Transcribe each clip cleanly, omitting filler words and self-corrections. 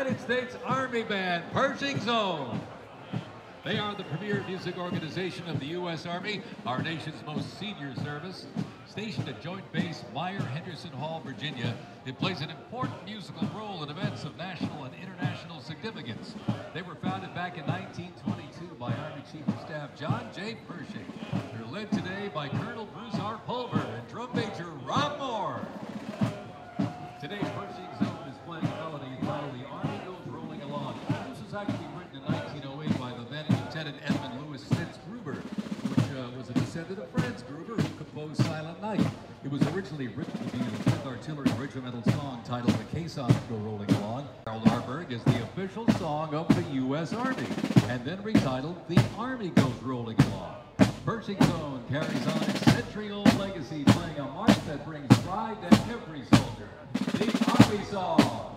United States Army Band, Pershing Zone. They are the premier music organization of the U.S. Army, our nation's most senior service. Stationed at Joint Base Meyer-Henderson Hall, Virginia, it plays an important musical role in events of national and international significance. They were founded back in 1922 by Army Chief of Staff John J. Pershing. They're led today by Colonel Bruce R. Pulver and Drum Major Rob Moore. Today's Pershing Zone is playing a melody entitled The Army Goes Rolling Along. This was actually written in 1908 by the then Lieutenant Edmund Louis Fitz Gruber, which was a descendant of Franz Gruber, who composed Silent Night. It was originally written to be the 5th Artillery regimental song titled The Caissons Go Rolling Along. Harold Harburg is the official song of the U.S. Army, and then retitled The Army Goes Rolling Along. Pershing Zone carries on its century-old legacy, playing a march that brings pride to every soldier. The Army Song.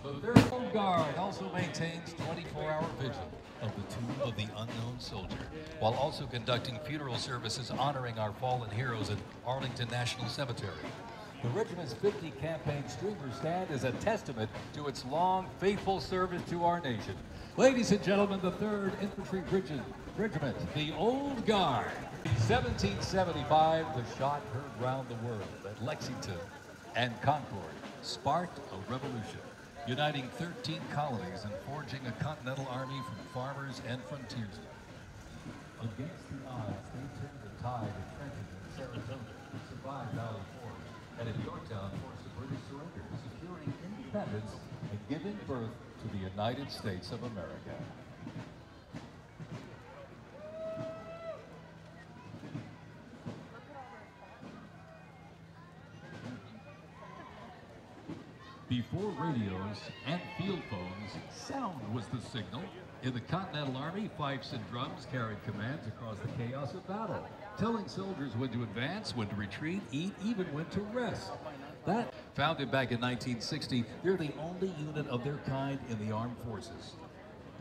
The 3rd Home Guard also maintains 24-hour vigil of the tomb of the unknown soldier, while also conducting funeral services honoring our fallen heroes at Arlington National Cemetery. The regiment's 50 campaign streamer stand is a testament to its long, faithful service to our nation. Ladies and gentlemen, the 3rd Infantry Regiment, the Old Guard. In 1775, the shot heard round the world at Lexington and Concord sparked a revolution, uniting 13 colonies and forging a continental army from farmers and frontiersmen. Against the odds, they turned the tide of Trenton and Saratoga to survive Valley Forge, and at Yorktown forced the British surrender, securing independence and giving birth to the United States of America. Before radios and field phones, sound was the signal. In the Continental Army, fifes and drums carried commands across the chaos of battle, telling soldiers when to advance, when to retreat, eat, even when to rest. That, founded back in 1960, they're the only unit of their kind in the armed forces.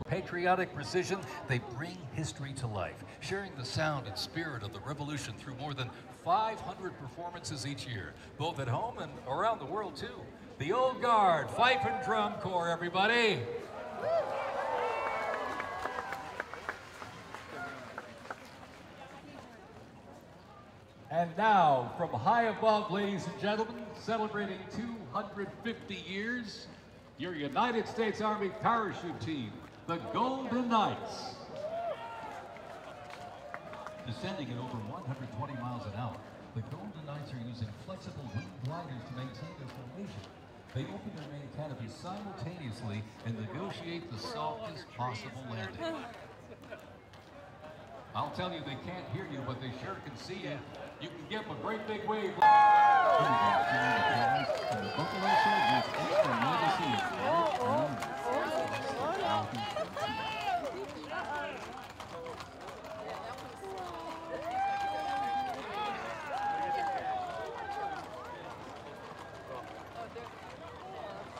Patriotic precision, they bring history to life, sharing the sound and spirit of the revolution through more than 500 performances each year, both at home and around the world too. The Old Guard, Fife and Drum Corps, everybody. And now, from high above, ladies and gentlemen, celebrating 250 years, your United States Army parachute team, the Golden Knights. Descending at over 120 miles an hour, the Golden Knights are using flexible wing gliders to maintain their formation. They open their main canopy simultaneously and negotiate the softest possible landing. I'll tell you, they can't hear you, but they sure can see you. You can give them a great big wave.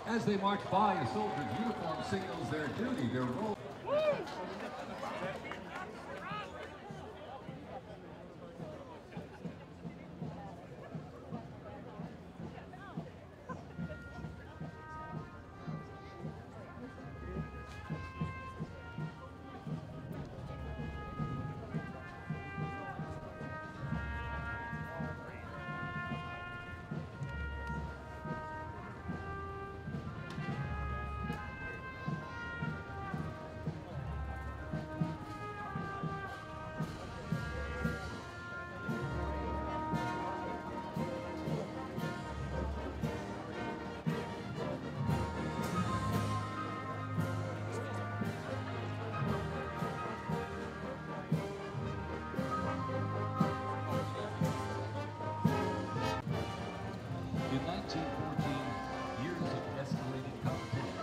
As they march by, a soldier's uniform signals their duty, their role. In 1914, years of escalating competition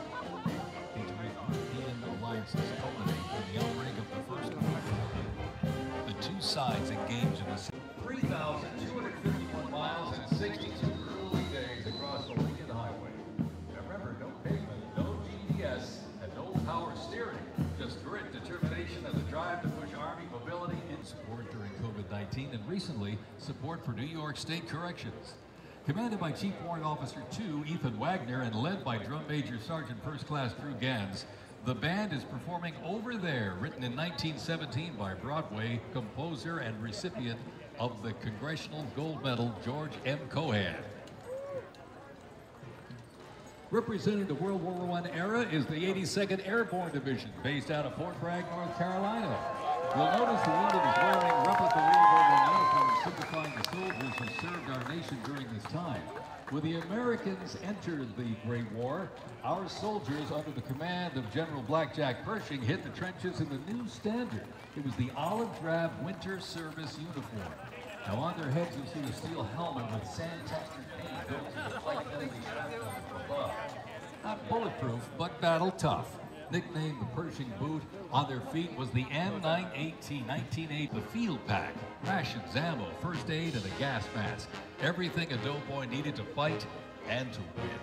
between European alliances culminated in the outbreak of the First World War. The two sides engaged in a 3,251 miles and 62 grueling days across the Lincoln Highway. Remember, no pavement, no GPS, and no power steering. Just grit, determination, and the drive to push Army mobility in support during COVID-19, and recently, support for New York State corrections. Commanded by Chief Warrant Officer 2, Ethan Wagner, and led by Drum Major Sergeant First Class Drew Gans, the band is performing Over There, written in 1917 by Broadway composer and recipient of the Congressional Gold Medal, George M. Cohan. Representing the World War I era is the 82nd Airborne Division, based out of Fort Bragg, North Carolina. You'll notice the unit is wearing replica World War I uniforms signifying the soldiers who served our nation during this time. When the Americans entered the Great War, our soldiers, under the command of General Blackjack Pershing, hit the trenches in the new standard. It was the olive drab winter service uniform. Now on their heads you see a steel helmet with sand-textured paint built to reflect enemy shrapnel from above. Not bulletproof, but battle tough. Nicknamed the Pershing boot, on their feet was the M918 1980, the field pack, rations, ammo, first aid, and a gas mask. Everything a doughboy needed to fight and to win.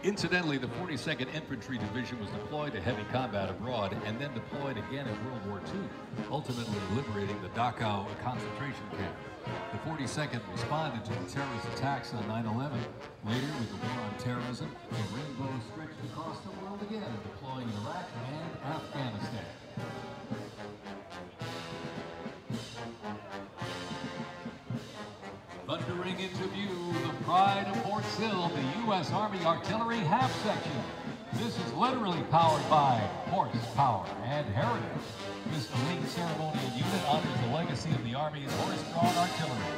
Incidentally, the 42nd Infantry Division was deployed to heavy combat abroad and then deployed again in World War II, ultimately liberating the Dachau concentration camp. The 42nd responded to the terrorist attacks on 9/11. Later, with the war on terrorism, the rainbow stretched across the world again, deploying in Iraq and Afghanistan. Thundering into view, the pride of Fort Sill, the U.S. Army Artillery Half Section. This is literally powered by horsepower and heritage. This elite ceremonial unit honors the legacy of the Army's horse-drawn artillery.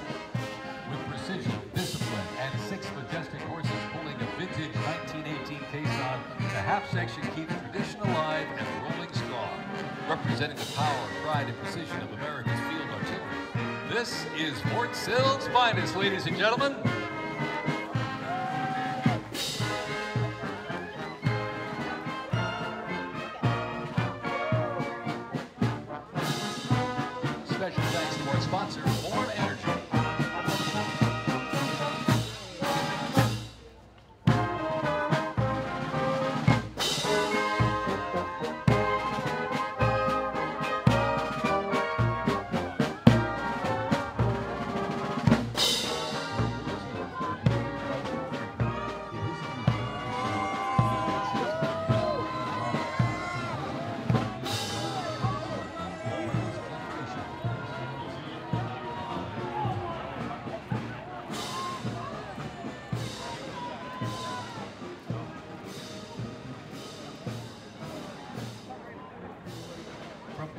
With precision, discipline, and 6 majestic horses pulling a vintage 1918 caisson, the half section keeps tradition alive and rolling strong, representing the power, pride, and precision of America's field artillery. This is Fort Sill's finest, ladies and gentlemen. Special thanks to our sponsor, More Energy.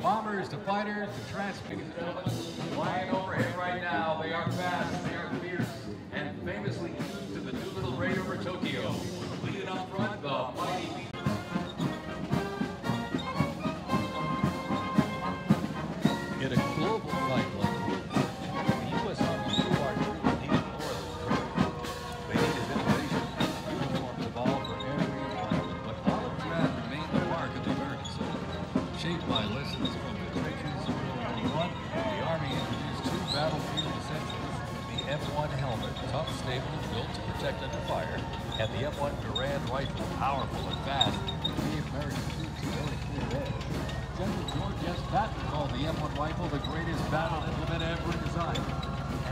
Bombers to fighters to transporters, flying overhead right now. They are fast, they are fierce, and famously used to the Doolittle raid over Tokyo. Leading up front, the mighty in a global fight like this, the U.S. Army Blue Artillery needed more than courage. They needed innovation. Uniforms evolved for every environment, but olive drab remained the mark of the American soldier. Shaped by lessons from the trenches of World War I, the Army introduced 2 battlefield essentials: the M1 helmet, tough, stable, and built to protect under fire, and the M1 Garand rifle, powerful and fast, to give American troops a very clear edge. General George S. Patton called the M1 rifle the greatest battle implement ever designed,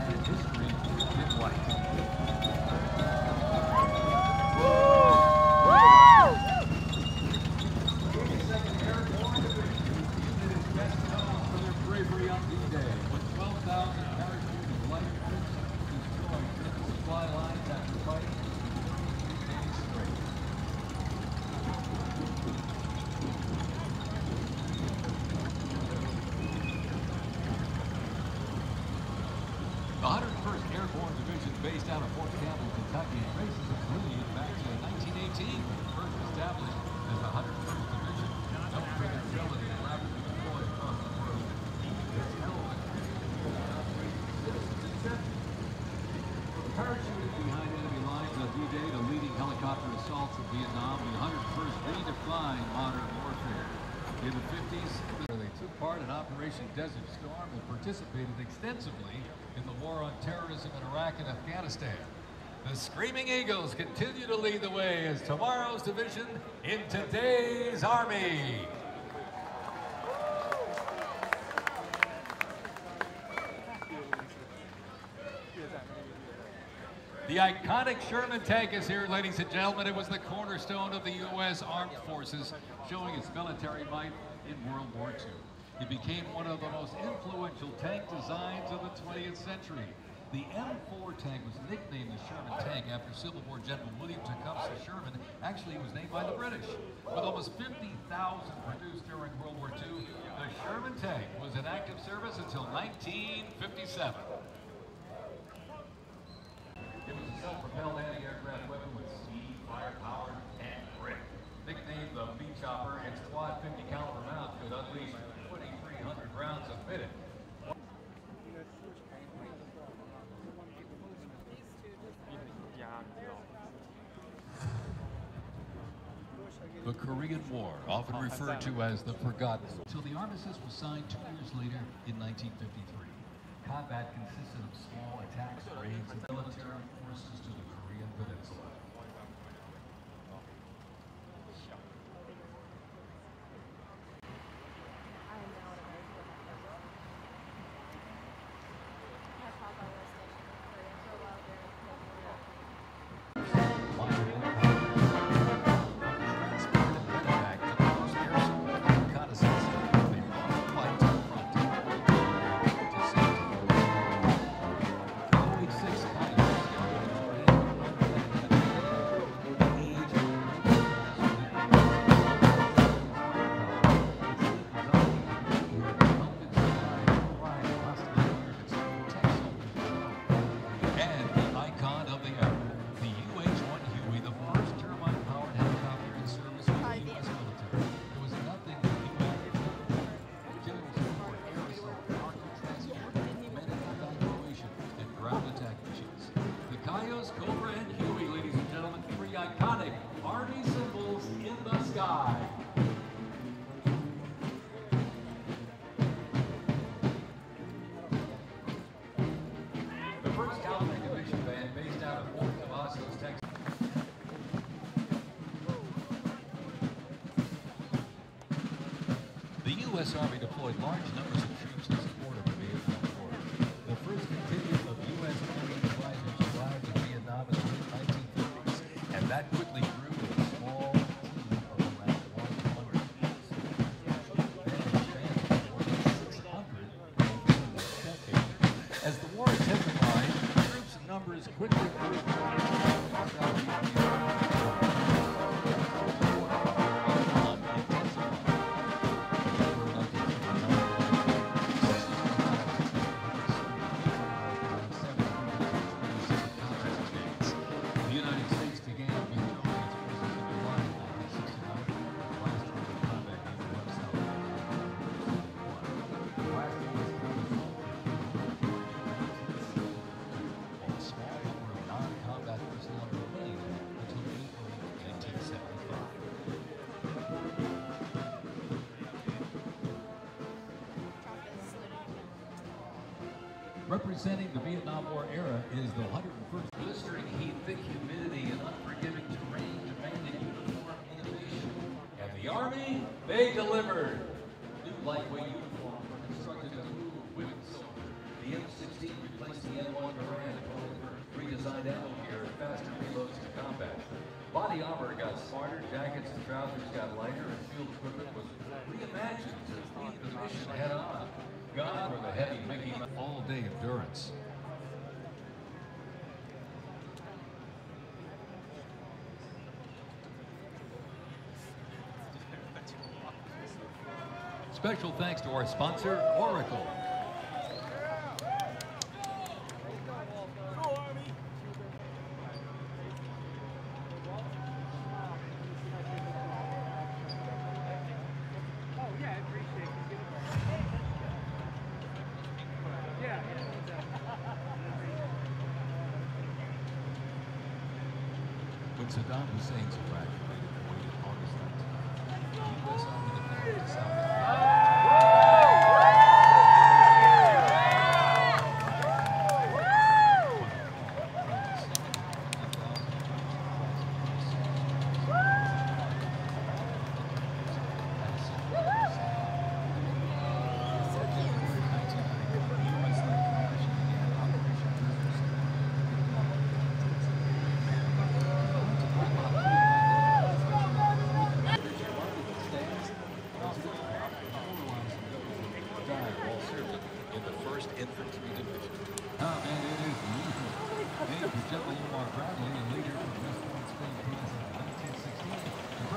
and history did right. On D-Day, with 12,000 parachuted light troops destroyed German supply lines after fighting for 3 days straight. The 101st Airborne Division, based out of Fort Campbell, Kentucky, traces its lineage back to 1918, when it first established as the 101st Division. Known for their ability to rapidly deploy across the world. Parachuted behind enemy lines on D-Day, the leading helicopter assaults of Vietnam, the 101st redefined modern warfare. In the 50s, they took part in Operation Desert Storm and participated extensively in the war on terrorism in Iraq and Afghanistan. The Screaming Eagles continue to lead the way as tomorrow's division in today's Army. The iconic Sherman tank is here, ladies and gentlemen. It was the cornerstone of the U.S. Armed Forces, showing its military might in World War II. It became one of the most influential tank designs of the 20th century. The M4 tank was nicknamed the Sherman tank after Civil War General William Tecumseh Sherman. Actually, it was named by the British. With almost 50,000 produced during World War II, the Sherman tank was in active service until 1957. It was a self-propelled anti-aircraft weapon with speed, firepower, and grip. Nicknamed the B-Chopper, its quad 50 caliber rounds could unleash 2,300 rounds a minute. The Korean War, often referred to as the Forgotten, until the armistice was signed 2 years later in 1953. Combat consisted of small attacks, raids, and military forces to the Korean Peninsula. The U.S. Army deployed large numbers of troops in support of the Vietnam War. The first contingent of U.S. Army advisors arrived in Vietnam in the mid-1950s, and that quickly grew to a small team of around 100. Then expanded to more than 600 over the next decade. As the war intensified, troops and numbers quickly grew. Representing the Vietnam War era is the 101st. Blistering heat, thick humidity, and unforgiving terrain demanded uniform innovation. And the Army, they delivered. New lightweight uniforms were constructed to move with silver. The M16 replaced the M1 Garand, redesigned ammo gear and faster reloads to combat. Body armor got smarter, jackets and trousers got lighter, and field equipment was reimagined to meet the mission head on. Gone were the heavy Mickey all-day endurance. Special thanks to our sponsor, Oracle. When Saddam Hussein's Iraq invaded Kuwait in August 19, the U.S. Army defended the South.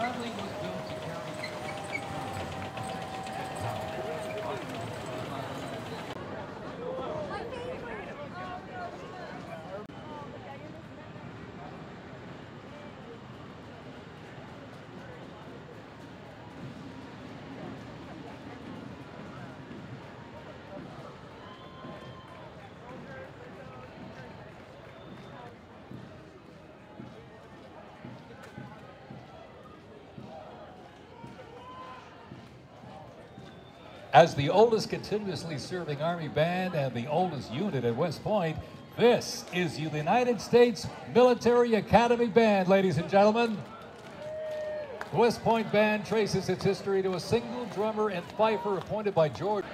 Bradley was built to carry. As the oldest continuously serving Army band and the oldest unit at West Point, this is the United States Military Academy Band, ladies and gentlemen. The West Point Band traces its history to a single drummer and fifer appointed by George.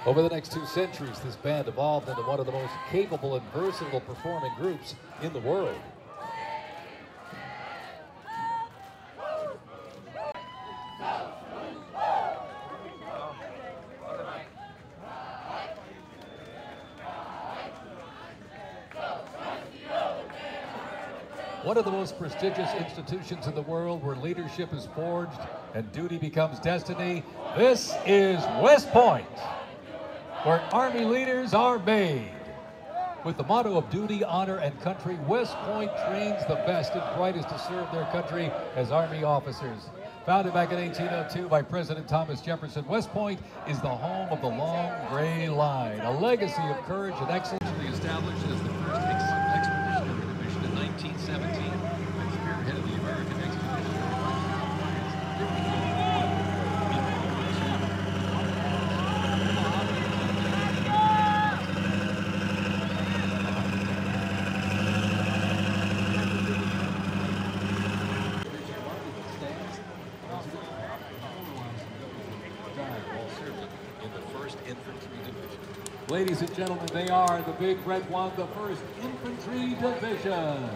Over the next 2 centuries, this band evolved into one of the most capable and versatile performing groups in the world. One of the most prestigious institutions in the world where leadership is forged and duty becomes destiny. This is West Point, where Army leaders are made. With the motto of duty, honor, and country, West Point trains the best and brightest to serve their country as Army officers. Founded back in 1802 by President Thomas Jefferson, West Point is the home of the Long Gray Line, a legacy of courage and excellence. Established as the first expeditionary division in 1917 and spearheaded the American expedition. In the 1st Infantry Division. Ladies and gentlemen, they are the Big Red One, the 1st Infantry Division.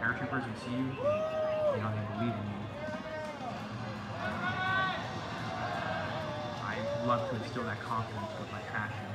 Paratroopers would see you, they believe in you. I love to instill that confidence with my passion.